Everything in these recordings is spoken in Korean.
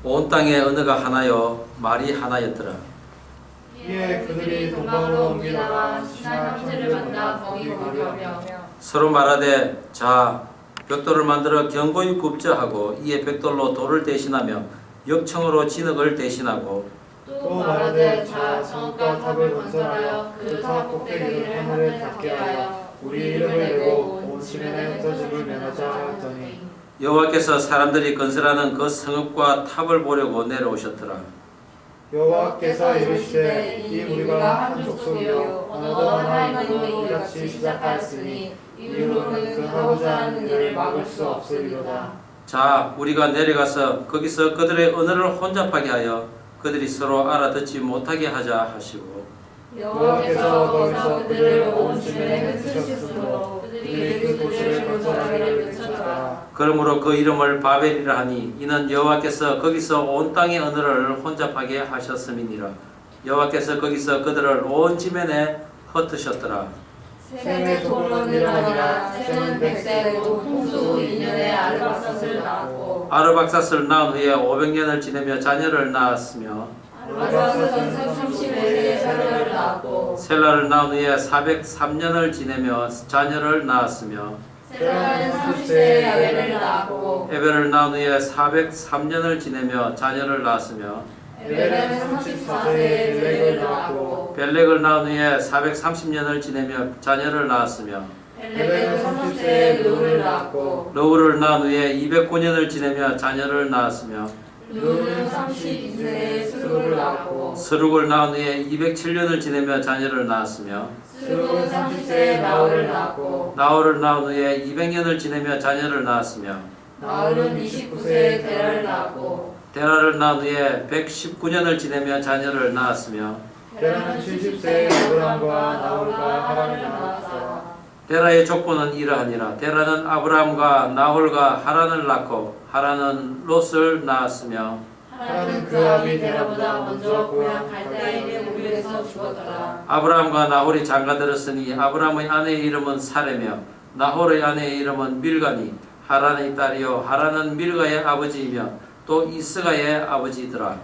온 땅의 언어가 하나요 말이 하나였더라. 이에 그들이 동방으로 옮기다가 신한 형제를 만나 거기 거류하며 서로 말하되 자 벽돌을 만들어 견고히 굽자 하고 이에 벽돌로 돌을 대신하며 역청으로 진흙을 대신하고 또 말하되 자 성읍과 탑을 건설하여 그 탑 꼭대기를 하늘에 닿게 하여 우리 이름을 내고 온 지면에 흩어짐을 면하자 하였더니 여호와께서 사람들이 건설하는 그 성읍과 탑을 보려고 내려오셨더라. 여호와께서 이르시되 이 우리가 한 족속이요 언어도 하나이므로 이같이 시작하였으니 이후로는 그 하고자 하는 일을 막을 수 없으리로다. 자 우리가 내려가서 거기서 그들의 언어를 혼잡하게 하여 그들이 서로 알아듣지 못하게 하자 하시고 여호와께서 거기서 그들을 온 지면에 흩으셨으므로 그들이 그 도시를 건설하기를 맺혔더라. 그러므로 그 이름을 바벨이라 하니 이는 여호와께서 거기서 온 땅의 언어를 혼잡하게 하셨음이니라. 여호와께서 거기서 그들을 온 지면에 흩으셨더라. 셈의 돌론을 아니라 셈은 100세고 홍수 2년에 아르박삿을 낳았고 아르박삿을 낳은 후에 500년을 지내며 자녀를 낳았으며 아르박삿은 30세에 셀라를 낳았고 셀라를 낳은 후에 403년을 지내며 자녀를 낳았으며 셀라는 30세에 야벨을 낳았고 에벨을 낳은 후에 403년을 지내며 자녀를 낳았으며 에벨은 34세에 벨렉을 낳았고 벨렉을 낳은 후에 430년을 지내며 자녀를 낳았으며 벨렉은 30세에 르우를 낳았고 러우를 낳은 후에 209년을 지내며 자녀를 낳았으며 르우는 32세에 스루를 낳았고 스룩을 낳은 후에 207년을 지내며 자녀를 낳았으며 스룩은 30세에 나홀을 낳았고 나홀을 낳은 후에 200년을 지내며 자녀를 낳았으며 나홀은 29세에 데라를 낳았고 데라를 낳은 후에 119년을 지내며 자녀를 낳았으며 데라는 70세에 아브람과 나홀과 하란을 낳았더라. 데라의 족보는 이러하니라. 데라는 아브라함과 나홀과 하란을 낳고 하란은 롯을 낳았으며 하란은 그 아비 데라보다 먼저 고향 갈대아인의 우르에서 죽었더라. 아브라함과 나홀이 장가들었으니 아브라함의 아내의 이름은 사레며 나홀의 아내의 이름은 밀가니 하란의 딸이요 하란은 밀가의 아버지이며 또 이스가의 아버지더라.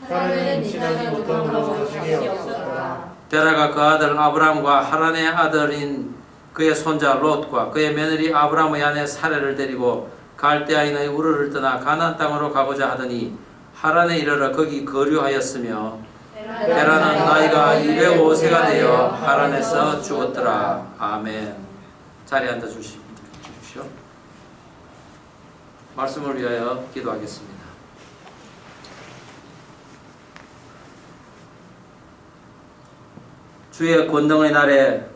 사라는 임신하지 못함으로 자식이 없었더라. 데라가 그 아들 아브라함과 하란의 아들인 그의 손자 롯과 그의 며느리 아브라함의 아내 사레를 데리고 갈대아인의 우르를 떠나 가나안 땅으로 가고자 하더니 하란에 이르러 거기 거류하였으며 데라는 나이가 205세가 되어 하란에서 죽었더라. 아멘. 자리에 앉아 주십시오. 말씀을 위하여 기도하겠습니다. 주의 권능의 날에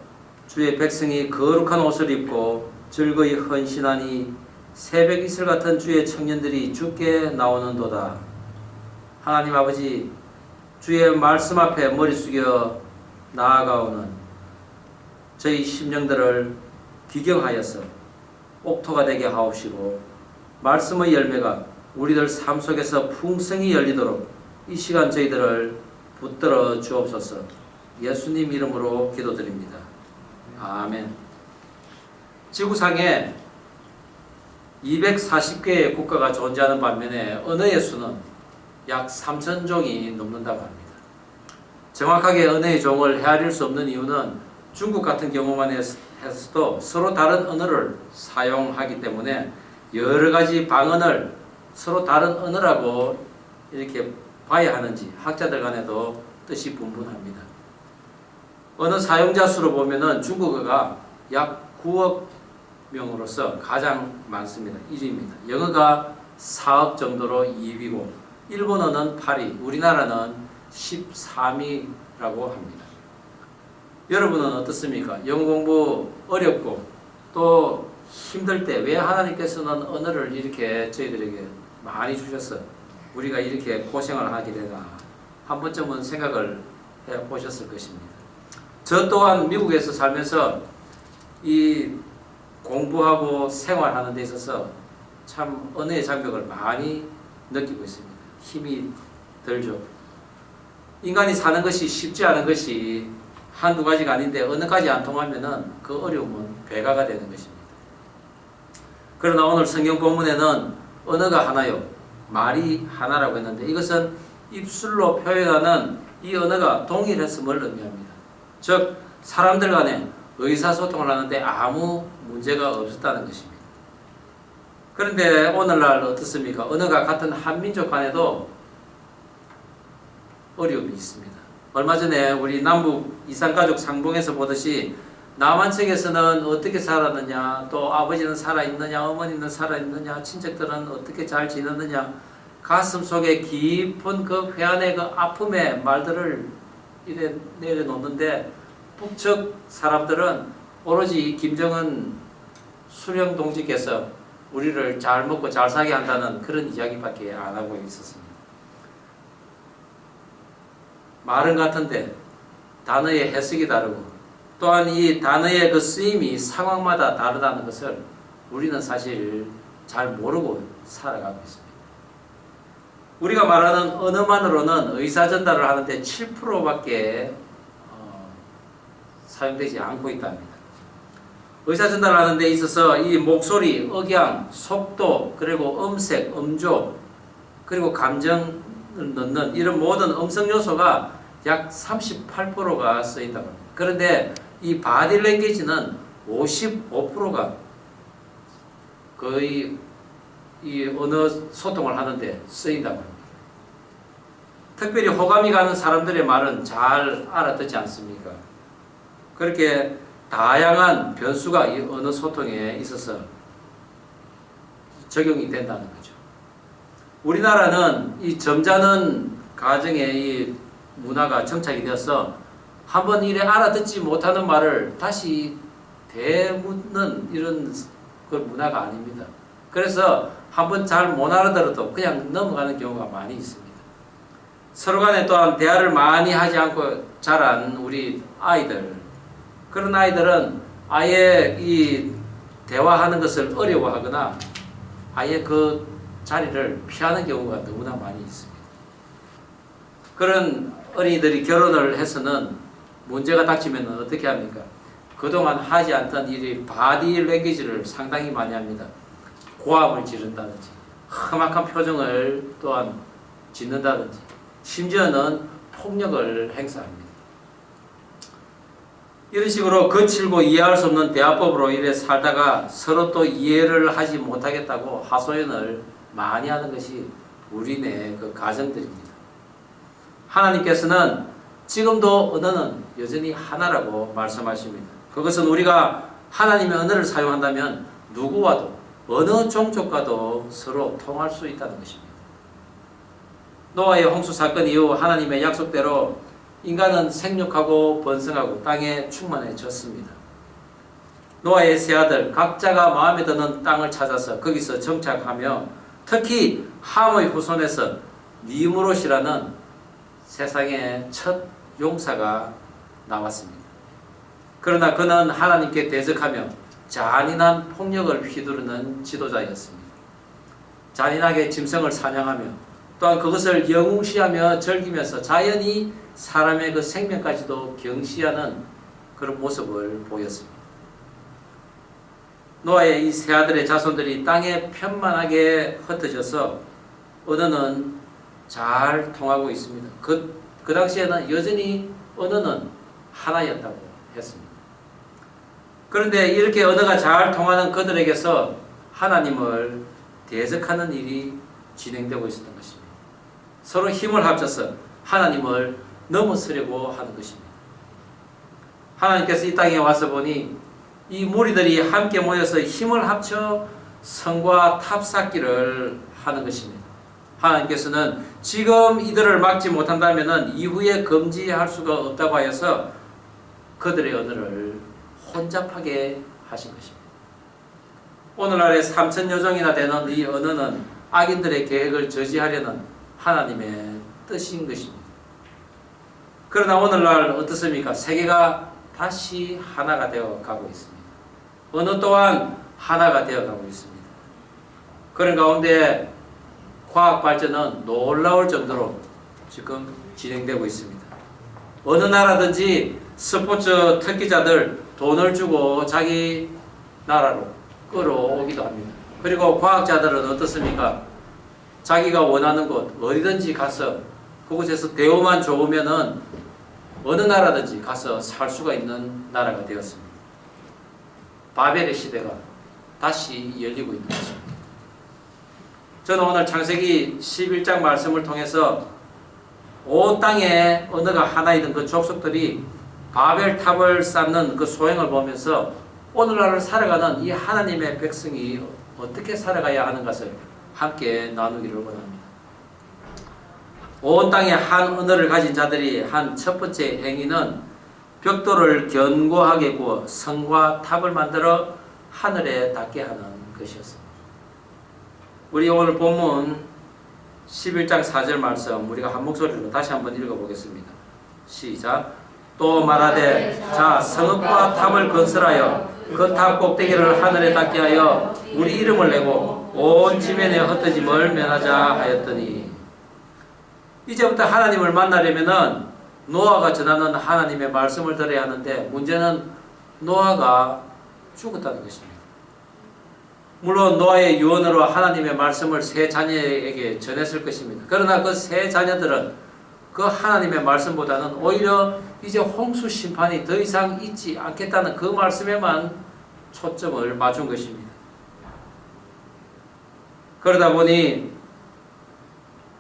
주의 백성이 거룩한 옷을 입고 즐거이 헌신하니 새벽 이슬 같은 주의 청년들이 주께 나오는도다. 하나님 아버지, 주의 말씀 앞에 머리 숙여 나아가오는 저희 심령들을 귀경하여서 옥토가 되게 하옵시고 말씀의 열매가 우리들 삶 속에서 풍성히 열리도록 이 시간 저희들을 붙들어 주옵소서. 예수님 이름으로 기도드립니다. 아멘. 지구상에 240개의 국가가 존재하는 반면에 언어의 수는 약 3,000종이 넘는다고 합니다. 정확하게 언어의 종을 헤아릴 수 없는 이유는 중국 같은 경우만 해서도 서로 다른 언어를 사용하기 때문에 여러 가지 방언을 서로 다른 언어라고 이렇게 봐야 하는지 학자들 간에도 뜻이 분분합니다. 언어 사용자 수로 보면은 중국어가 약 9억 명으로서 가장 많습니다. 1위입니다. 영어가 4억 정도로 2위고 일본어는 8위, 우리나라는 13위라고 합니다. 여러분은 어떻습니까? 영어 공부 어렵고 또 힘들 때 왜 하나님께서는 언어를 이렇게 저희들에게 많이 주셔서 우리가 이렇게 고생을 하게 되나 한 번쯤은 생각을 해보셨을 것입니다. 저 또한 미국에서 살면서 이 공부하고 생활하는 데 있어서 참 언어의 장벽을 많이 느끼고 있습니다. 힘이 들죠. 인간이 사는 것이 쉽지 않은 것이 한두 가지가 아닌데 어느 가지 안 통하면은 그 어려움은 배가가 되는 것입니다. 그러나 오늘 성경 본문에는 언어가 하나요 말이 하나라고 했는데 이것은 입술로 표현하는 이 언어가 동일했음을 의미합니다. 즉 사람들 간에 의사소통을 하는데 아무 문제가 없었다는 것입니다. 그런데 오늘날 어떻습니까? 언어가 같은 한민족 간에도 어려움이 있습니다. 얼마 전에 우리 남북 이산가족 상봉에서 보듯이 남한 측에서는 어떻게 살았느냐, 또 아버지는 살아있느냐, 어머니는 살아있느냐, 친척들은 어떻게 잘 지냈느냐, 가슴 속에 깊은 그 회한의 그 아픔의 말들을 이래 내려놓는데 북측 사람들은 오로지 김정은 수령 동지께서 우리를 잘 먹고 잘 살게 한다는 그런 이야기밖에 안 하고 있었습니다. 말은 같은데 단어의 해석이 다르고 또한 이 단어의 그 쓰임이 상황마다 다르다는 것을 우리는 사실 잘 모르고 살아가고 있습니다. 우리가 말하는 언어만으로는 의사전달을 하는데 7%밖에 사용되지 않고 있답니다. 의사전달을 하는 데 있어서 이 목소리, 억양, 속도, 그리고 음색, 음조, 그리고 감정을 넣는 이런 모든 음성 요소가 약 38%가 쓰인다고 합니다. 그런데 이 바디랭귀지는 55%가 거의 이 언어 소통을 하는데 쓰인다고 합니다. 특별히 호감이 가는 사람들의 말은 잘 알아듣지 않습니까? 그렇게 다양한 변수가 이 언어 소통에 있어서 적용이 된다는 거죠. 우리나라는 이 점잖은 가정의 이 문화가 정착이 되어서 한번 이래 알아듣지 못하는 말을 다시 되묻는 이런 그 문화가 아닙니다. 그래서 한번 잘 못 알아들어도 그냥 넘어가는 경우가 많이 있습니다. 서로 간에 또한 대화를 많이 하지 않고 자란 우리 아이들, 그런 아이들은 아예 이 대화하는 것을 어려워하거나 아예 그 자리를 피하는 경우가 너무나 많이 있습니다. 그런 어린이들이 결혼을 해서는 문제가 닥치면 어떻게 합니까? 그동안 하지 않던 일이 바디 랭귀지를 상당히 많이 합니다. 고함을 지른다든지 험악한 표정을 또한 짓는다든지 심지어는 폭력을 행사합니다. 이런 식으로 거칠고 이해할 수 없는 대화법으로 이래 살다가 서로 또 이해를 하지 못하겠다고 하소연을 많이 하는 것이 우리네 그 가정들입니다. 하나님께서는 지금도 언어는 여전히 하나라고 말씀하십니다. 그것은 우리가 하나님의 언어를 사용한다면 누구와도 어느 종족과도 서로 통할 수 있다는 것입니다. 노아의 홍수 사건 이후 하나님의 약속대로 인간은 생육하고 번성하고 땅에 충만해졌습니다. 노아의 세 아들 각자가 마음에 드는 땅을 찾아서 거기서 정착하며 특히 함의 후손에서 니무롯이라는 세상의 첫 용사가 나왔습니다. 그러나 그는 하나님께 대적하며 잔인한 폭력을 휘두르는 지도자였습니다. 잔인하게 짐승을 사냥하며 또한 그것을 영웅시하며 즐기면서 자연히 사람의 그 생명까지도 경시하는 그런 모습을 보였습니다. 노아의 이 세 아들의 자손들이 땅에 편만하게 흩어져서 언어는 잘 통하고 있습니다. 그 당시에는 여전히 언어는 하나였다고 했습니다. 그런데 이렇게 언어가 잘 통하는 그들에게서 하나님을 대적하는 일이 진행되고 있었던 것입니다. 서로 힘을 합쳐서 하나님을 넘어서려고 하는 것입니다. 하나님께서 이 땅에 와서 보니 이 무리들이 함께 모여서 힘을 합쳐 성과 탑 쌓기를 하는 것입니다. 하나님께서는 지금 이들을 막지 못한다면 이후에 금지할 수가 없다고 하여서 그들의 언어를 혼잡하게 하신 것입니다. 오늘날의 3,000여 종이나 되는 이 언어는 악인들의 계획을 저지하려는 하나님의 뜻인 것입니다. 그러나 오늘날 어떻습니까? 세계가 다시 하나가 되어 가고 있습니다. 언어 또한 하나가 되어 가고 있습니다. 그런 가운데 과학 발전은 놀라울 정도로 지금 진행되고 있습니다. 어느 나라든지 스포츠 특기자들 돈을 주고 자기 나라로 끌어오기도 합니다. 그리고 과학자들은 어떻습니까? 자기가 원하는 곳 어디든지 가서 그곳에서 대우만 좋으면은 어느 나라든지 가서 살 수가 있는 나라가 되었습니다. 바벨의 시대가 다시 열리고 있는 것입니다. 저는 오늘 창세기 11장 말씀을 통해서 온 땅에 언어가 하나이던 그 족속들이 바벨탑을 쌓는 그 소행을 보면서 오늘날을 살아가는 이 하나님의 백성이 어떻게 살아가야 하는 것을 함께 나누기를 원합니다. 온 땅에 한 언어를 가진 자들이 한 첫 번째 행위는 벽돌을 견고하게 구워 성과 탑을 만들어 하늘에 닿게 하는 것이었습니다. 우리 오늘 본문 11장 4절 말씀 우리가 한 목소리로 다시 한번 읽어보겠습니다. 시작. 또 말하되 자 성읍과 탑을 건설하여 그 탑 꼭대기를 하늘에 닿게 하여 우리 이름을 내고 온 지면에 흩어짐을 면하자 하였더니, 이제부터 하나님을 만나려면은 노아가 전하는 하나님의 말씀을 들어야 하는데 문제는 노아가 죽었다는 것입니다. 물론 노아의 유언으로 하나님의 말씀을 세 자녀에게 전했을 것입니다. 그러나 그 세 자녀들은 그 하나님의 말씀보다는 오히려 이제 홍수 심판이 더 이상 있지 않겠다는 그 말씀에만 초점을 맞춘 것입니다. 그러다 보니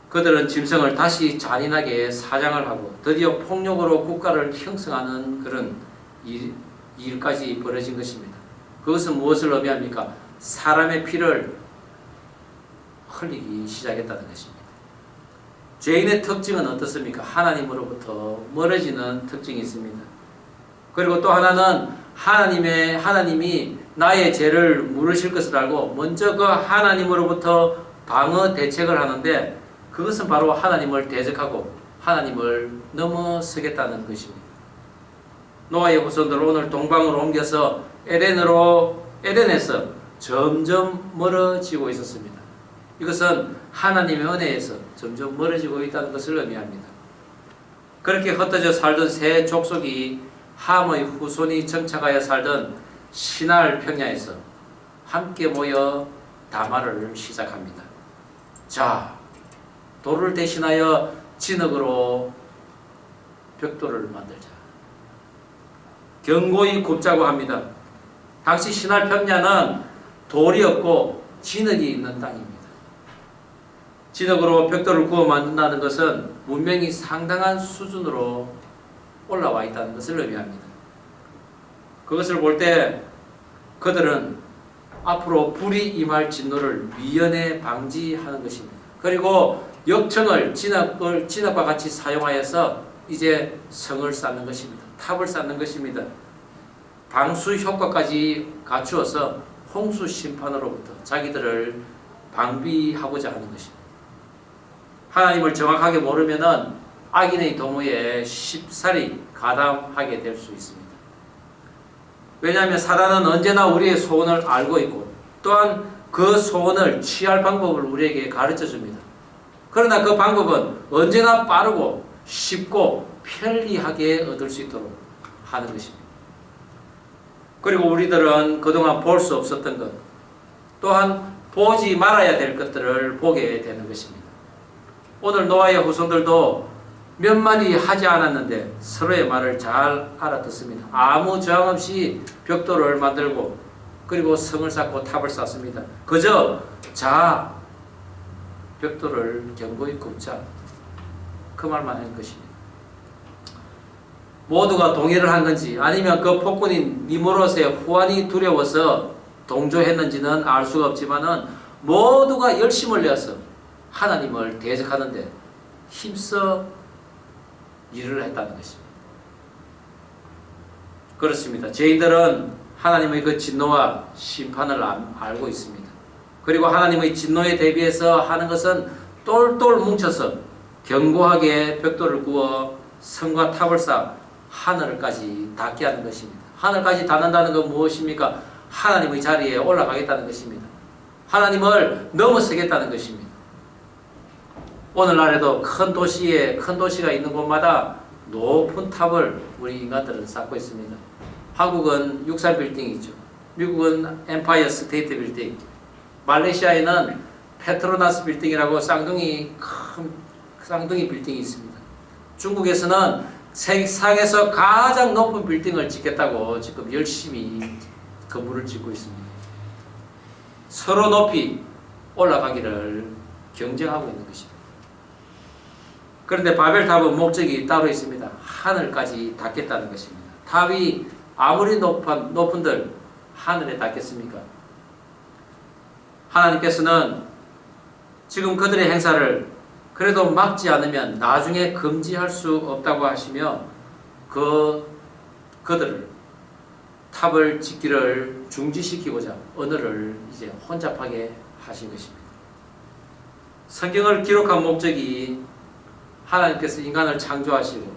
그들은 짐승을 다시 잔인하게 사냥을 하고 드디어 폭력으로 국가를 형성하는 그런 일까지 벌어진 것입니다. 그것은 무엇을 의미합니까? 사람의 피를 흘리기 시작했다는 것입니다. 죄인의 특징은 어떻습니까? 하나님으로부터 멀어지는 특징이 있습니다. 그리고 또 하나는 하나님이 나의 죄를 물으실 것을 알고 먼저 그 하나님으로부터 방어 대책을 하는데, 그것은 바로 하나님을 대적하고 하나님을 넘어서겠다는 것입니다. 노아의 후손들 오늘 동방으로 옮겨서 에덴에서 점점 멀어지고 있었습니다. 이것은 하나님의 은혜에서 점점 멀어지고 있다는 것을 의미합니다. 그렇게 흩어져 살던 세 족속이 함의 후손이 정착하여 살던 시날 평야에서 함께 모여 담화를 시작합니다. 자, 돌을 대신하여 진흙으로 벽돌을 만들자. 견고히 굽자고 합니다. 당시 시날 평야는 돌이 없고 진흙이 있는 땅입니다. 진흙으로 벽돌을 구워 만든다는 것은 문명이 상당한 수준으로 올라와 있다는 것을 의미합니다. 그것을 볼 때 그들은 앞으로 불이 임할 진노를 미연에 방지하는 것입니다. 그리고 역청을 진흙과 같이 사용하여서 이제 성을 쌓는 것입니다. 탑을 쌓는 것입니다. 방수 효과까지 갖추어서 홍수 심판으로부터 자기들을 방비하고자 하는 것입니다. 하나님을 정확하게 모르면은 악인의 도모에 쉽사리 가담하게 될 수 있습니다. 왜냐하면 사단은 언제나 우리의 소원을 알고 있고 또한 그 소원을 취할 방법을 우리에게 가르쳐 줍니다. 그러나 그 방법은 언제나 빠르고 쉽고 편리하게 얻을 수 있도록 하는 것입니다. 그리고 우리들은 그동안 볼 수 없었던 것, 또한 보지 말아야 될 것들을 보게 되는 것입니다. 오늘 노아의 후손들도 몇 마디 하지 않았는데 서로의 말을 잘 알아듣습니다. 아무 저항 없이 벽돌을 만들고 그리고 성을 쌓고 탑을 쌓습니다. 그저 자, 벽돌을 견고히 굽자, 그 말만 한 것입니다. 모두가 동의를 한 건지 아니면 그 폭군인 니무롯의 후환이 두려워서 동조했는지는 알 수가 없지만은 모두가 열심을 내어서 하나님을 대적하는데 힘써 일을 했다는 것입니다. 그렇습니다. 저희들은 하나님의 그 진노와 심판을 알고 있습니다. 그리고 하나님의 진노에 대비해서 하는 것은 똘똘 뭉쳐서 견고하게 벽돌을 구워 성과 탑을 쌓아 하늘까지 닿게 하는 것입니다. 하늘까지 닿는다는 건 무엇입니까? 하나님의 자리에 올라가겠다는 것입니다. 하나님을 넘어서겠다는 것입니다. 오늘날에도 큰 도시가 있는 곳마다 높은 탑을 우리 인간들은 쌓고 있습니다. 한국은 63빌딩이죠. 미국은 엠파이어 스테이트 빌딩. 말레이시아에는 페트로나스 빌딩이라고 쌍둥이 큰 쌍둥이 빌딩이 있습니다. 중국에서는 세상에서 가장 높은 빌딩을 짓겠다고 지금 열심히 건물을 짓고 있습니다. 서로 높이 올라가기를 경쟁하고 있는 것입니다. 그런데 바벨탑은 목적이 따로 있습니다. 하늘까지 닿겠다는 것입니다. 탑이 아무리 높은들 하늘에 닿겠습니까? 하나님께서는 지금 그들의 행사를 그래도 막지 않으면 나중에 금지할 수 없다고 하시며 그들을 탑을 짓기를 중지시키고자 언어를 이제 혼잡하게 하신 것입니다. 성경을 기록한 목적이 하나님께서 인간을 창조하시고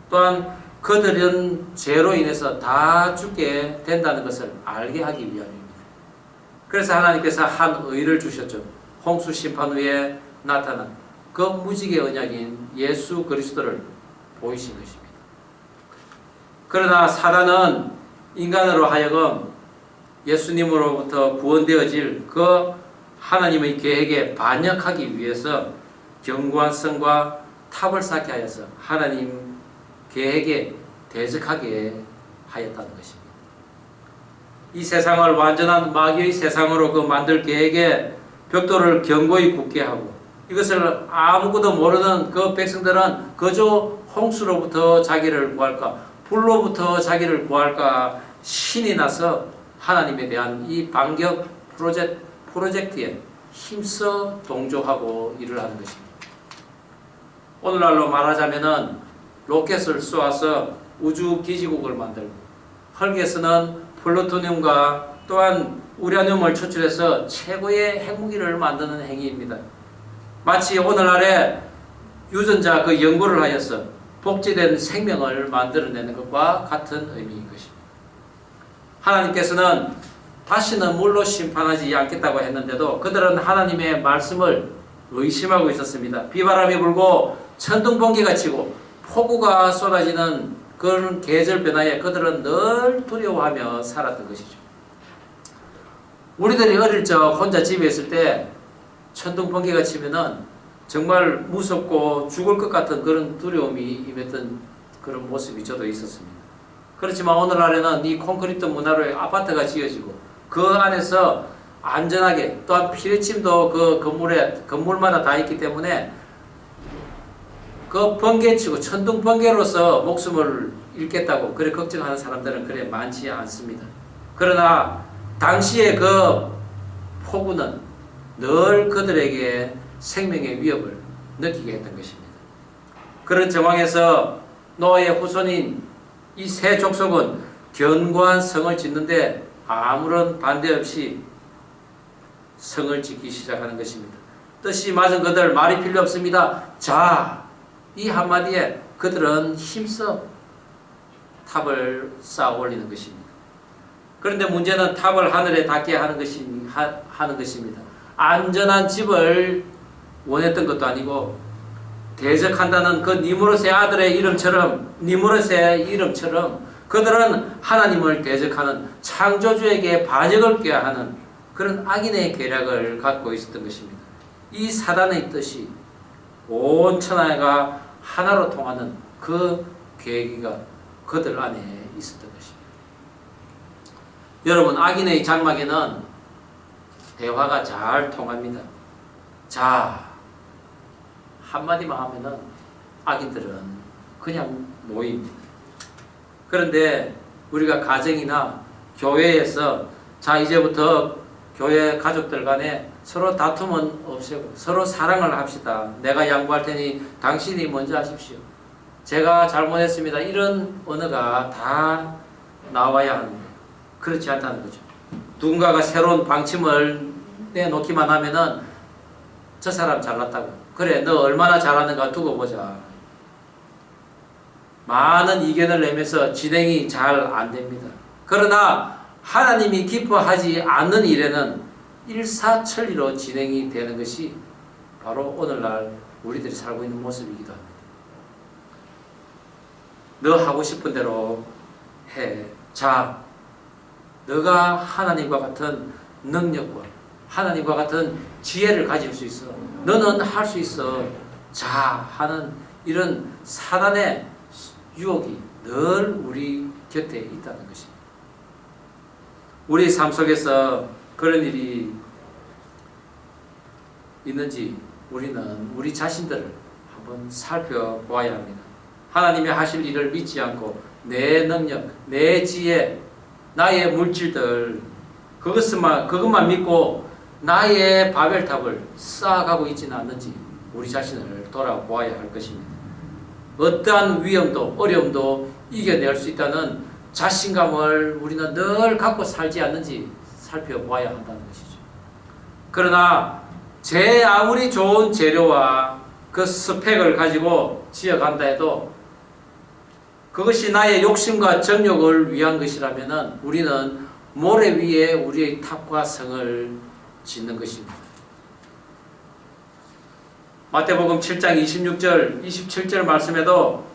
또한 그들은 죄로 인해서 다 죽게 된다는 것을 알게 하기 위함입니다. 그래서 하나님께서 한 의를 주셨죠. 홍수 심판 후에 나타난 그 무지개 언약인 예수 그리스도를 보이신 것입니다. 그러나 사단은 인간으로 하여금 예수님으로부터 구원되어질 그 하나님의 계획에 반역하기 위해서 견고한 탑을 쌓게 하여서 하나님 계획에 대적하게 하였다는 것입니다. 이 세상을 완전한 마귀의 세상으로 그 만들 계획에 벽돌을 견고히 굳게 하고 이것을 아무것도 모르는 그 백성들은 그저 홍수로부터 자기를 구할까 불로부터 자기를 구할까 신이 나서 하나님에 대한 이 반격 프로젝트에 힘써 동조하고 일을 하는 것입니다. 오늘날로 말하자면은 로켓을 쏘아서 우주 기지국을 만들고 흙에서는 플루토늄과 또한 우라늄을 추출해서 최고의 핵무기를 만드는 행위입니다. 마치 오늘날에 유전자 그 연구를 하여서 복제된 생명을 만들어내는 것과 같은 의미인 것입니다. 하나님께서는 다시는 물로 심판하지 않겠다고 했는데도 그들은 하나님의 말씀을 의심하고 있었습니다. 비바람이 불고 천둥번개가 치고 폭우가 쏟아지는 그런 계절 변화에 그들은 늘 두려워하며 살았던 것이죠. 우리들이 어릴 적 혼자 집에 있을 때 천둥번개가 치면은 정말 무섭고 죽을 것 같은 그런 두려움이 임했던 그런 모습이 저도 있었습니다. 그렇지만 오늘날에는 이 콘크리트 문화로 아파트가 지어지고 그 안에서 안전하게 또한 피뢰침도 그 건물마다 다 있기 때문에 그 번개치고 천둥 번개로서 목숨을 잃겠다고 그래 걱정하는 사람들은 그래 많지 않습니다. 그러나 당시의 그 폭우는 늘 그들에게 생명의 위협을 느끼게 했던 것입니다. 그런 정황에서 노아의 후손인 이 세 족속은 견고한 성을 짓는데 아무런 반대 없이 성을 짓기 시작하는 것입니다. 뜻이 맞은 그들 말이 필요 없습니다. 자, 이 한마디에 그들은 힘써 탑을 쌓아 올리는 것입니다. 그런데 문제는 탑을 하늘에 닿게 하는 것입니다. 안전한 집을 원했던 것도 아니고 대적한다는 그 니무롯의 아들의 이름처럼 그들은 하나님을 대적하는 창조주에게 반역을 꾀하는 그런 악인의 계략을 갖고 있었던 것입니다. 이 사단의 뜻이 온 천하가 하나로 통하는 그 계기가 그들 안에 있었던 것입니다. 여러분, 악인의 장막에는 대화가 잘 통합니다. 자, 한마디만 하면은 악인들은 그냥 모입니다. 그런데 우리가 가정이나 교회에서 자, 이제부터 교회 가족들 간에 서로 다툼은 없애고 서로 사랑을 합시다. 내가 양보할 테니 당신이 먼저 하십시오. 제가 잘못했습니다. 이런 언어가 다 나와야 하는데 그렇지 않다는 거죠. 누군가가 새로운 방침을 내놓기만 하면은 저 사람 잘났다고. 그래, 너 얼마나 잘하는가 두고 보자. 많은 이견을 내면서 진행이 잘 안 됩니다. 그러나 하나님이 기뻐하지 않는 일에는 일사천리로 진행이 되는 것이 바로 오늘날 우리들이 살고 있는 모습이기도 합니다. 너 하고 싶은 대로 해. 자, 너가 하나님과 같은 능력과 하나님과 같은 지혜를 가질 수 있어. 너는 할 수 있어. 자 하는 이런 사단의 유혹이 늘 우리 곁에 있다는 것입니다. 우리 삶 속에서 그런 일이 있는지 우리는 우리 자신들을 한번 살펴보아야 합니다. 하나님이 하실 일을 믿지 않고 내 능력, 내 지혜, 나의 물질들 그것만 믿고 나의 바벨탑을 쌓아가고 있지는 않는지 우리 자신을 돌아보아야 할 것입니다. 어떠한 위험도 어려움도 이겨낼 수 있다는 자신감을 우리는 늘 갖고 살지 않는지 살펴보아야 한다는 것이죠. 그러나 제 아무리 좋은 재료와 그 스펙을 가지고 지어간다 해도 그것이 나의 욕심과 정욕을 위한 것이라면 우리는 모래 위에 우리의 탑과 성을 짓는 것입니다. 마태복음 7장 26절, 27절 말씀에도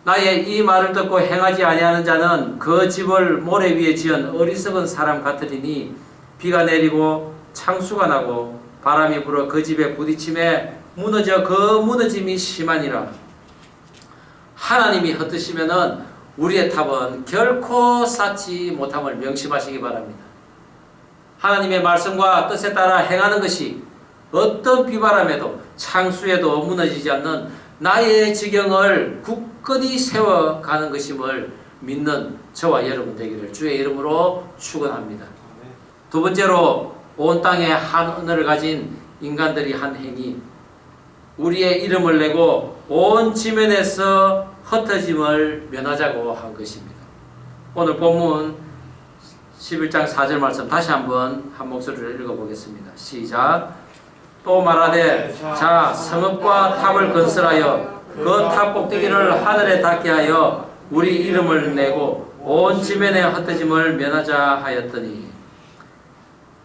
나의 이 말을 듣고 행하지 아니하는 자는 그 집을 모래 위에 지은 어리석은 사람 같으리니 비가 내리고 창수가 나고 바람이 불어 그 집에 부딪힘에 무너져 그 무너짐이 심하니라. 하나님이 헛드시면은 우리의 탑은 결코 쌓지 못함을 명심하시기 바랍니다. 하나님의 말씀과 뜻에 따라 행하는 것이 어떤 비바람에도 창수에도 무너지지 않는 나의 지경을 굳건히 세워가는 것임을 믿는 저와 여러분 되기를 주의 이름으로 축원합니다. 두 번째로 온 땅에 한 언어를 가진 인간들이 한 행위, 우리의 이름을 내고 온 지면에서 흩어짐을 면하자고 한 것입니다. 오늘 본문 11장 4절 말씀 다시 한번 한 목소리로 읽어보겠습니다. 시작. 또 말하되 자 성읍과 탑을 건설하여 그 탑 꼭대기를 하늘에 닿게 하여 우리 이름을 내고 온 지면에 흩어짐을 면하자 하였더니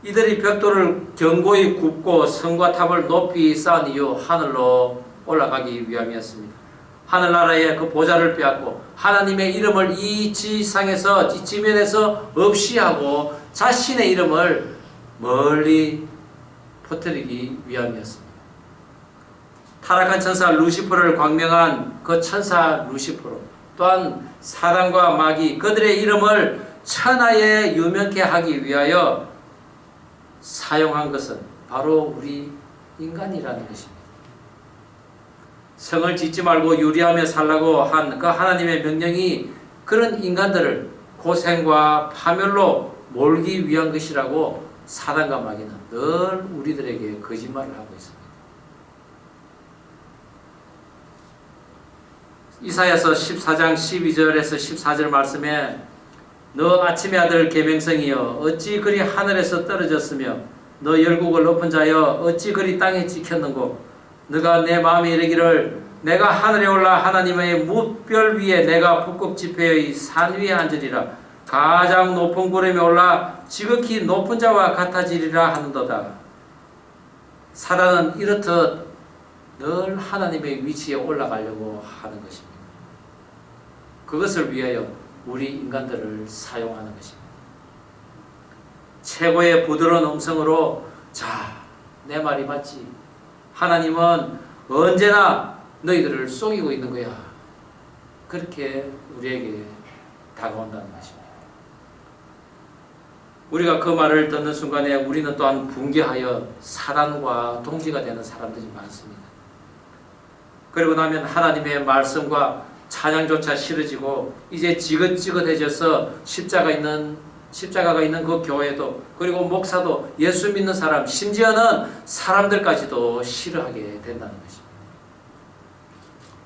이들이 벽돌을 견고히 굽고 성과 탑을 높이 쌓은 이유 하늘로 올라가기 위함이었습니다. 하늘나라의 그 보좌를 빼앗고 하나님의 이름을 이 지상에서 이 지면에서 없이 하고 자신의 이름을 멀리 퍼뜨리기 위함이었습니다. 타락한 천사 루시퍼를 광명한 그 천사 루시퍼로 또한 사단과 마귀 그들의 이름을 천하에 유명케 하기 위하여 사용한 것은 바로 우리 인간이라는 것입니다. 성을 짓지 말고 유리하며 살라고 한 그 하나님의 명령이 그런 인간들을 고생과 파멸로 몰기 위한 것이라고 사단과 마귀는 늘 우리들에게 거짓말을 하고 있습니다. 이사야서 14장 12절에서 14절 말씀에 너 아침의 아들 계명성이여 어찌 그리 하늘에서 떨어졌으며 너 열국을 높은 자여 어찌 그리 땅에 찍혔는고 너가 내 마음에 이르기를 내가 하늘에 올라 하나님의 무별 위에 내가 북극 지폐의 산 위에 앉으리라 가장 높은 구름에 올라 지극히 높은 자와 같아지리라 하는도다. 사단은 이렇듯 늘 하나님의 위치에 올라가려고 하는 것입니다. 그것을 위하여 우리 인간들을 사용하는 것입니다. 최고의 부드러운 음성으로 자, 내 말이 맞지? 하나님은 언제나 너희들을 속이고 있는 거야. 그렇게 우리에게 다가온다는 것입니다. 우리가 그 말을 듣는 순간에 우리는 또한 붕괴하여 사단과 동지가 되는 사람들이 많습니다. 그리고 나면 하나님의 말씀과 찬양조차 싫어지고 이제 지긋지긋해져서 십자가가 있는 그 교회도 그리고 목사도 예수 믿는 사람 심지어는 사람들까지도 싫어하게 된다는 것입니다.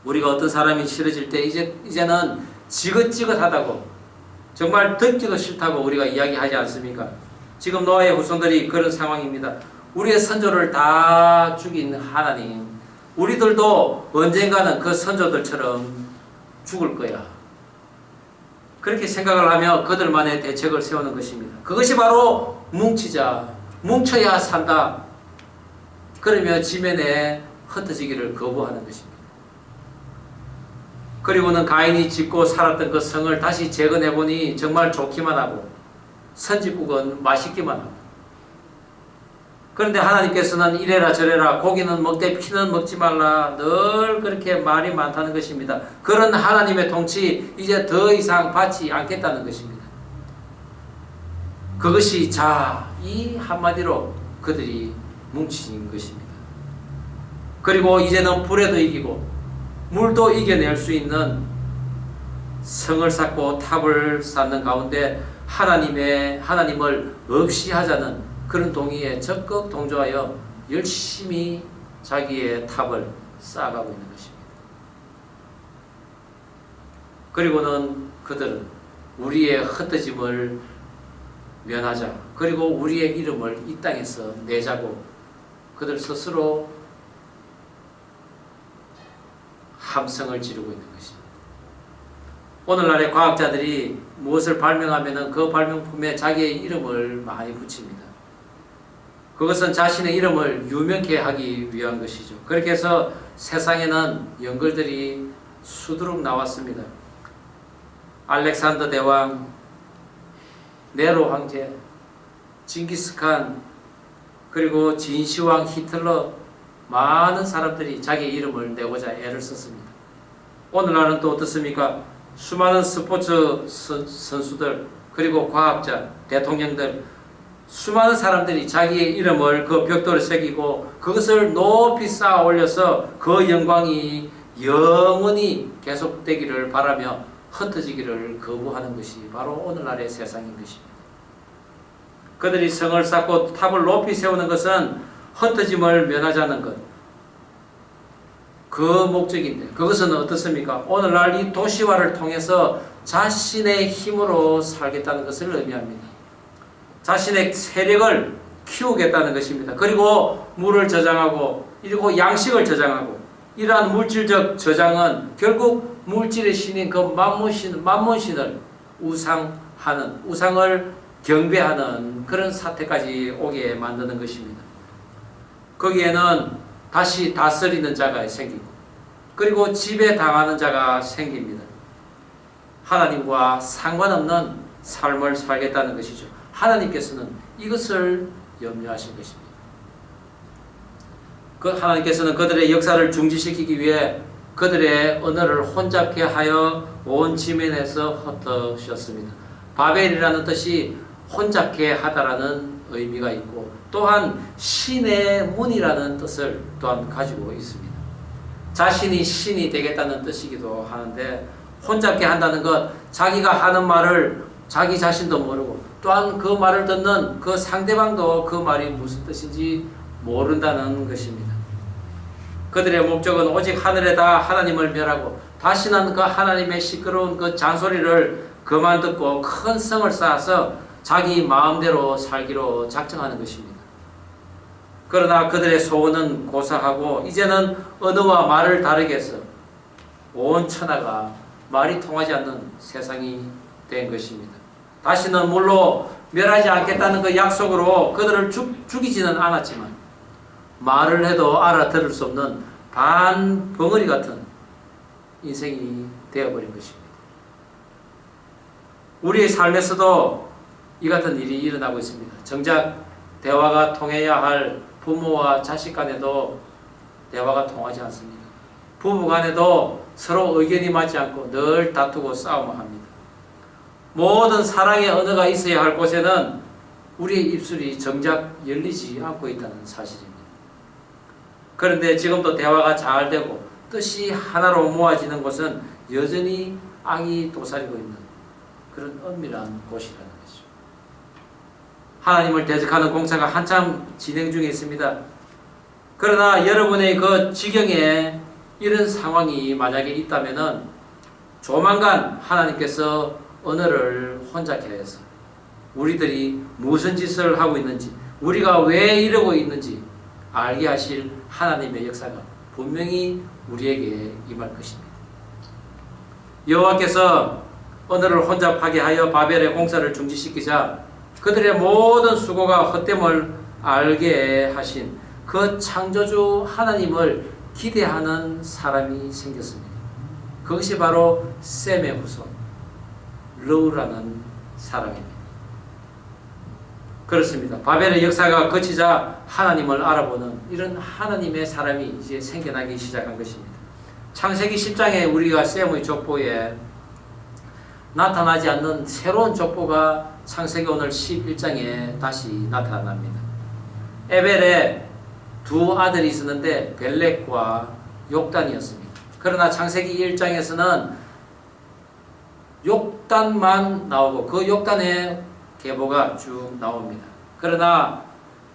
우리가 어떤 사람이 싫어질 때 이제는 지긋지긋하다고 정말 듣기도 싫다고 우리가 이야기하지 않습니까? 지금 노아의 후손들이 그런 상황입니다. 우리의 선조를 다 죽인 하나님, 우리들도 언젠가는 그 선조들처럼 죽을 거야. 그렇게 생각을 하며 그들만의 대책을 세우는 것입니다. 그것이 바로 뭉쳐야 산다. 그러며 지면에 흩어지기를 거부하는 것입니다. 그리고는 가인이 짓고 살았던 그 성을 다시 재건해보니 정말 좋기만 하고 선지국은 맛있기만 하고 그런데 하나님께서는 이래라 저래라 고기는 먹되 피는 먹지 말라 늘 그렇게 말이 많다는 것입니다. 그런 하나님의 통치 이제 더 이상 받지 않겠다는 것입니다. 그것이 이 한마디로 그들이 뭉친 것입니다. 그리고 이제는 불에도 이기고 물도 이겨낼 수 있는 성을 쌓고 탑을 쌓는 가운데 하나님을 없이 하자는 그런 동의에 적극 동조하여 열심히 자기의 탑을 쌓아가고 있는 것입니다. 그리고는 그들은 우리의 흩어짐을 면하자, 그리고 우리의 이름을 이 땅에서 내자고 그들 스스로 함성을 지르고 있는 것입니다. 오늘날의 과학자들이 무엇을 발명하면 그 발명품에 자기의 이름을 많이 붙입니다. 그것은 자신의 이름을 유명케 하기 위한 것이죠. 그렇게 해서 세상에는 연글들이 수두룩 나왔습니다. 알렉산더 대왕, 네로 황제, 징기스칸, 그리고 진시황 히틀러, 많은 사람들이 자기의 이름을 내고자 애를 썼습니다. 오늘날은 또 어떻습니까? 수많은 스포츠 선수들, 그리고 과학자, 대통령들, 수많은 사람들이 자기의 이름을 그 벽돌에 새기고 그것을 높이 쌓아 올려서 그 영광이 영원히 계속되기를 바라며 흩어지기를 거부하는 것이 바로 오늘날의 세상인 것입니다. 그들이 성을 쌓고 탑을 높이 세우는 것은 흩어짐을 면하자는 것, 그 목적인데 그것은 어떻습니까? 오늘날 이 도시화를 통해서 자신의 힘으로 살겠다는 것을 의미합니다. 자신의 세력을 키우겠다는 것입니다. 그리고 물을 저장하고 그리고 양식을 저장하고, 이러한 물질적 저장은 결국 물질의 신인 그 만문신을 우상을 경배하는 그런 사태까지 오게 만드는 것입니다. 거기에는 다시 다스리는 자가 생기고, 그리고 지배당하는 자가 생깁니다. 하나님과 상관없는 삶을 살겠다는 것이죠. 하나님께서는 이것을 염려하신 것입니다. 하나님께서는 그들의 역사를 중지시키기 위해 그들의 언어를 혼잡케 하여 온 지면에서 흩으셨습니다. 바벨이라는 뜻이 혼잡케 하다라는 의미가 있고, 또한 신의 문이라는 뜻을 또한 가지고 있습니다. 자신이 신이 되겠다는 뜻이기도 하는데, 혼잡케 한다는 것, 자기가 하는 말을 자기 자신도 모르고 또한 그 말을 듣는 그 상대방도 그 말이 무슨 뜻인지 모른다는 것입니다. 그들의 목적은 오직 하늘에다 하나님을 멸하고 다시는 그 하나님의 시끄러운 그 잔소리를 그만 듣고 큰 성을 쌓아서 자기 마음대로 살기로 작정하는 것입니다. 그러나 그들의 소원은 고사하고 이제는 언어와 말을 다르게 해서 온 천하가 말이 통하지 않는 세상이 된 것입니다. 다시는 물로 멸하지 않겠다는 그 약속으로 그들을 죽이지는 않았지만 말을 해도 알아들을 수 없는 반벙어리 같은 인생이 되어버린 것입니다. 우리의 삶에서도 이 같은 일이 일어나고 있습니다. 정작 대화가 통해야 할 부모와 자식 간에도 대화가 통하지 않습니다. 부부 간에도 서로 의견이 맞지 않고 늘 다투고 싸움을 합니다. 모든 사랑의 언어가 있어야 할 곳에는 우리의 입술이 정작 열리지 않고 있다는 사실입니다. 그런데 지금도 대화가 잘 되고 뜻이 하나로 모아지는 곳은 여전히 악이 도사리고 있는 그런 엄밀한 곳이라는 것이죠. 하나님을 대적하는 공사가 한참 진행 중에 있습니다. 그러나 여러분의 그 지경에 이런 상황이 만약에 있다면은 조만간 하나님께서 언어를 혼잡케 해서 우리들이 무슨 짓을 하고 있는지, 우리가 왜 이러고 있는지 알게 하실 하나님의 역사가 분명히 우리에게 임할 것입니다. 여호와께서 언어를 혼잡하게 하여 바벨의 공사를 중지시키자 그들의 모든 수고가 헛됨을 알게 하신 그 창조주 하나님을 기대하는 사람이 생겼습니다. 그것이 바로 셈의 후손 르우라는 사람입니다. 그렇습니다. 바벨의 역사가 거치자 하나님을 알아보는 이런 하나님의 사람이 이제 생겨나기 시작한 것입니다. 창세기 10장에 우리가 셈의 족보에 나타나지 않는 새로운 족보가 창세기 오늘 11장에 다시 나타납니다. 에벨에 두 아들이 있었는데 벨렉과 욕단이었습니다. 그러나 창세기 1장에서는 욕단만 나오고 그 욕단의 계보가 쭉 나옵니다. 그러나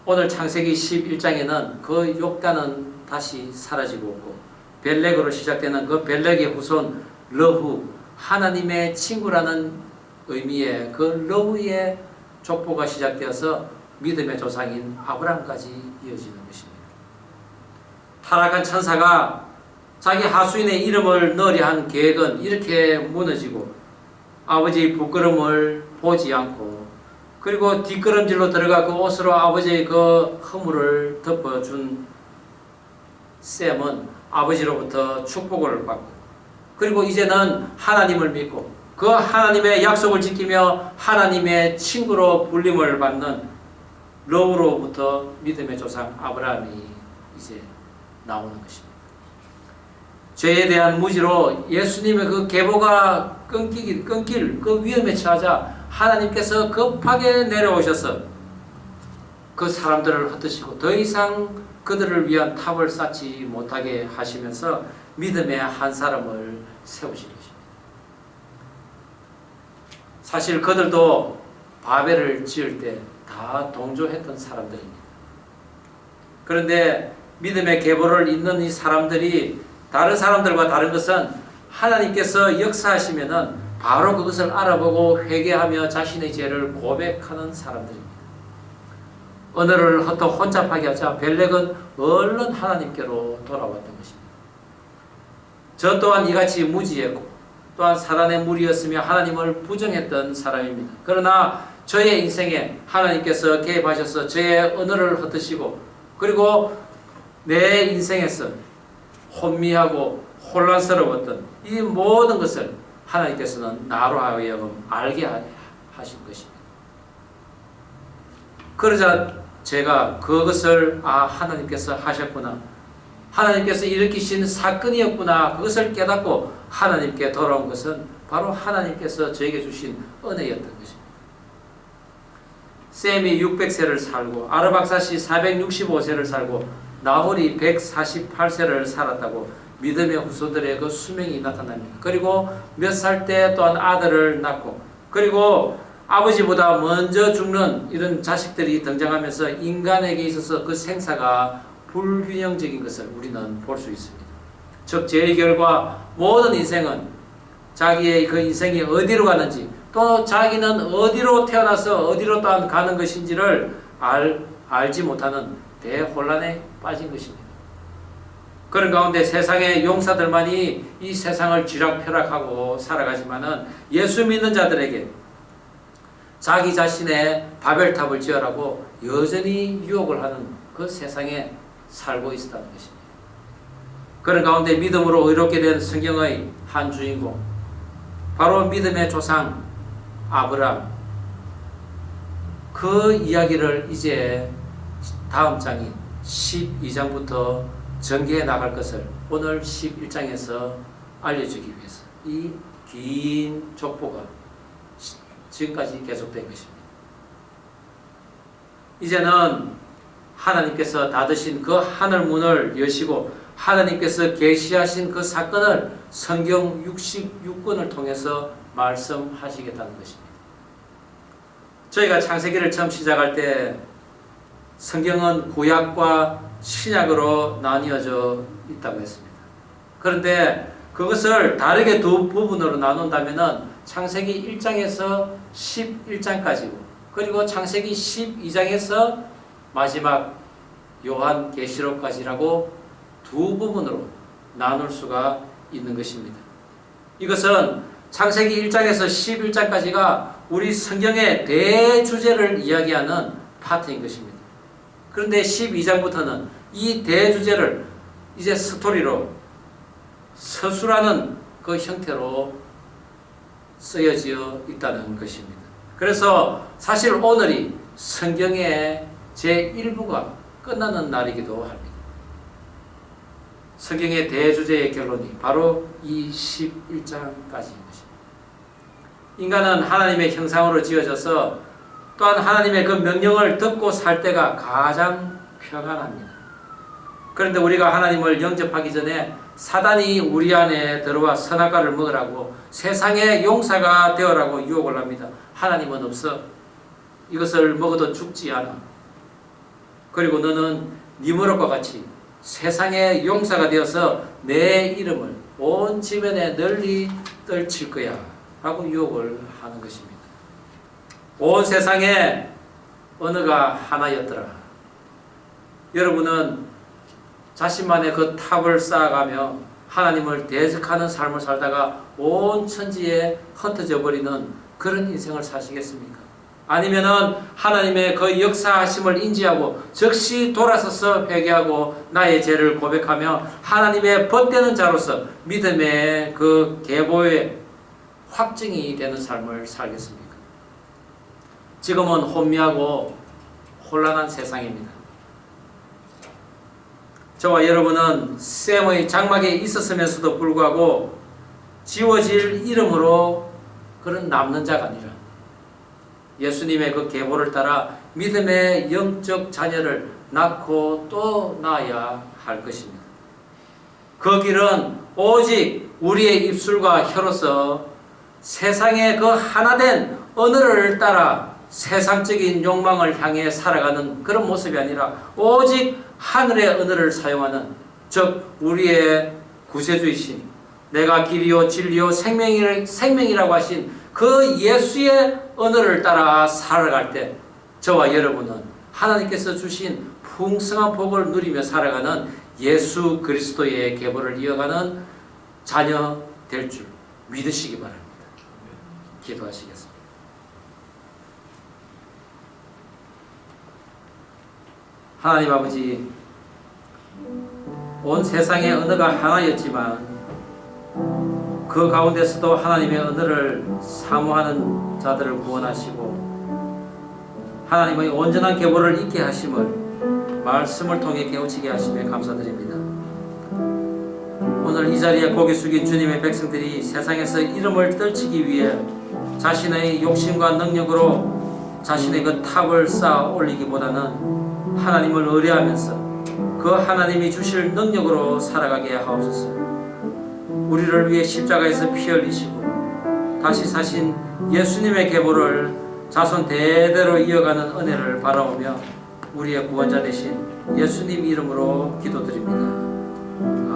오늘 창세기 11장에는 그 욕단은 다시 사라지고 오고 벨렉으로 시작되는 그 벨렉의 후손 러후, 하나님의 친구라는 의미의 그 러후의 족보가 시작되어서 믿음의 조상인 아브라함까지 이어지는 것입니다. 타락한 천사가 자기 하수인의 이름을 넣으려 한 계획은 이렇게 무너지고 아버지의 부끄러움을 보지 않고 그리고 뒷걸음질로 들어가 그 옷으로 아버지의 그 허물을 덮어준 셈은 아버지로부터 축복을 받고 그리고 이제는 하나님을 믿고 그 하나님의 약속을 지키며 하나님의 친구로 불림을 받는 러우로부터 믿음의 조상 아브라함이 이제 나오는 것입니다. 죄에 대한 무지로 예수님의 그 계보가 끊길 그 위험에 처하자 하나님께서 급하게 내려오셔서 그 사람들을 흩으시고 더 이상 그들을 위한 탑을 쌓지 못하게 하시면서 믿음의 한 사람을 세우신 것입니다. 사실 그들도 바벨을 지을 때 다 동조했던 사람들입니다. 그런데 믿음의 계보를 잇는 이 사람들이 다른 사람들과 다른 것은 하나님께서 역사하시면은 바로 그것을 알아보고 회개하며 자신의 죄를 고백하는 사람들입니다. 언어를 헛헛 혼잡하게 하자 벨렉은 얼른 하나님께로 돌아왔던 것입니다. 저 또한 이같이 무지했고 또한 사단의 무리였으며 하나님을 부정했던 사람입니다. 그러나 저의 인생에 하나님께서 개입하셔서 저의 언어를 흩으시고 그리고 내 인생에서 혼미하고 혼란스러웠던 이 모든 것을 하나님께서는 나로 하여금 알게 하신 것입니다. 그러자 제가 그것을 하나님께서 하셨구나, 하나님께서 일으키신 사건이었구나, 그것을 깨닫고 하나님께 돌아온 것은 바로 하나님께서 저에게 주신 은혜였던 것입니다. 셈이 600세를 살고 아르박사시 465세를 살고 나홀이 148세를 살았다고 믿음의 후손들의 그 수명이 나타납니다. 그리고 몇 살 때 또한 아들을 낳고 그리고 아버지보다 먼저 죽는 이런 자식들이 등장하면서 인간에게 있어서 그 생사가 불균형적인 것을 우리는 볼 수 있습니다. 즉 죄의 결과 모든 인생은 자기의 그 인생이 어디로 가는지 또 자기는 어디로 태어나서 어디로 또한 가는 것인지를 알지 못하는 대혼란에 빠진 것입니다. 그런 가운데 세상의 용사들만이 이 세상을 쥐락펴락하고 살아가지만은 예수 믿는 자들에게 자기 자신의 바벨탑을 지어라고 여전히 유혹을 하는 그 세상에 살고 있었다는 것입니다. 그런 가운데 믿음으로 의롭게 된 성경의 한 주인공, 바로 믿음의 조상 아브라함, 그 이야기를 이제 다음 장인 12장부터 전개해 나갈 것을 오늘 11장에서 알려주기 위해서 이 긴 족보가 지금까지 계속된 것입니다. 이제는 하나님께서 닫으신 그 하늘 문을 여시고 하나님께서 계시하신 그 사건을 성경 66권을 통해서 말씀하시겠다는 것입니다. 저희가 창세기를 처음 시작할 때 성경은 구약과 신약으로 나뉘어져 있다고 했습니다. 그런데 그것을 다르게 두 부분으로 나눈다면은 창세기 1장에서 11장까지고 그리고 창세기 12장에서 마지막 요한계시록까지라고 두 부분으로 나눌 수가 있는 것입니다. 이것은 창세기 1장에서 11장까지가 우리 성경의 대주제를 이야기하는 파트인 것입니다. 그런데 12장부터는 이 대주제를 이제 스토리로 서술하는 그 형태로 쓰여져 있다는 것입니다. 그래서 사실 오늘이 성경의 제1부가 끝나는 날이기도 합니다. 성경의 대주제의 결론이 바로 이 11장까지인 것입니다. 인간은 하나님의 형상으로 지어져서 또한 하나님의 그 명령을 듣고 살 때가 가장 평안합니다. 그런데 우리가 하나님을 영접하기 전에 사단이 우리 안에 들어와 선악과를 먹으라고 세상의 용사가 되어라고 유혹을 합니다. 하나님은 없어. 이것을 먹어도 죽지 않아. 그리고 너는 네 무릎과 같이 세상의 용사가 되어서 내 이름을 온 지면에 널리 떨칠 거야 라고 유혹을 하는 것입니다. 온 세상에 언어가 하나였더라. 여러분은 자신만의 그 탑을 쌓아가며 하나님을 대적하는 삶을 살다가 온 천지에 흩어져 버리는 그런 인생을 사시겠습니까? 아니면은 하나님의 그 역사하심을 인지하고 즉시 돌아서서 회개하고 나의 죄를 고백하며 하나님의 벗되는 자로서 믿음의 그 계보의 확증이 되는 삶을 살겠습니까? 지금은 혼미하고 혼란한 세상입니다. 저와 여러분은 셈의 장막에 있었으면서도 불구하고 지워질 이름으로 그런 남는 자가 아니라 예수님의 그 계보를 따라 믿음의 영적 자녀를 낳고 또 낳아야 할 것입니다. 그 길은 오직 우리의 입술과 혀로서 세상의 그 하나된 언어를 따라 세상적인 욕망을 향해 살아가는 그런 모습이 아니라 오직 하늘의 언어를 사용하는, 즉 우리의 구세주이신 내가 길이요 진리요 생명이라고 하신 그 예수의 언어를 따라 살아갈 때 저와 여러분은 하나님께서 주신 풍성한 복을 누리며 살아가는 예수 그리스도의 계보를 이어가는 자녀 될 줄 믿으시기 바랍니다. 기도하시겠습니다. 하나님 아버지, 온 세상의 언어가 하나였지만 그 가운데서도 하나님의 언어를 사모하는 자들을 구원하시고 하나님의 온전한 계보를 있게 하심을 말씀을 통해 깨우치게 하심에 감사드립니다. 오늘 이 자리에 고개 숙인 주님의 백성들이 세상에서 이름을 떨치기 위해 자신의 욕심과 능력으로 자신의 그 탑을 쌓아 올리기보다는 하나님을 의뢰하면서 그 하나님이 주실 능력으로 살아가게 하옵소서. 우리를 위해 십자가에서 피 흘리시고 다시 사신 예수님의 계보를 자손 대대로 이어가는 은혜를 바라오며 우리의 구원자 되신 예수님 이름으로 기도드립니다.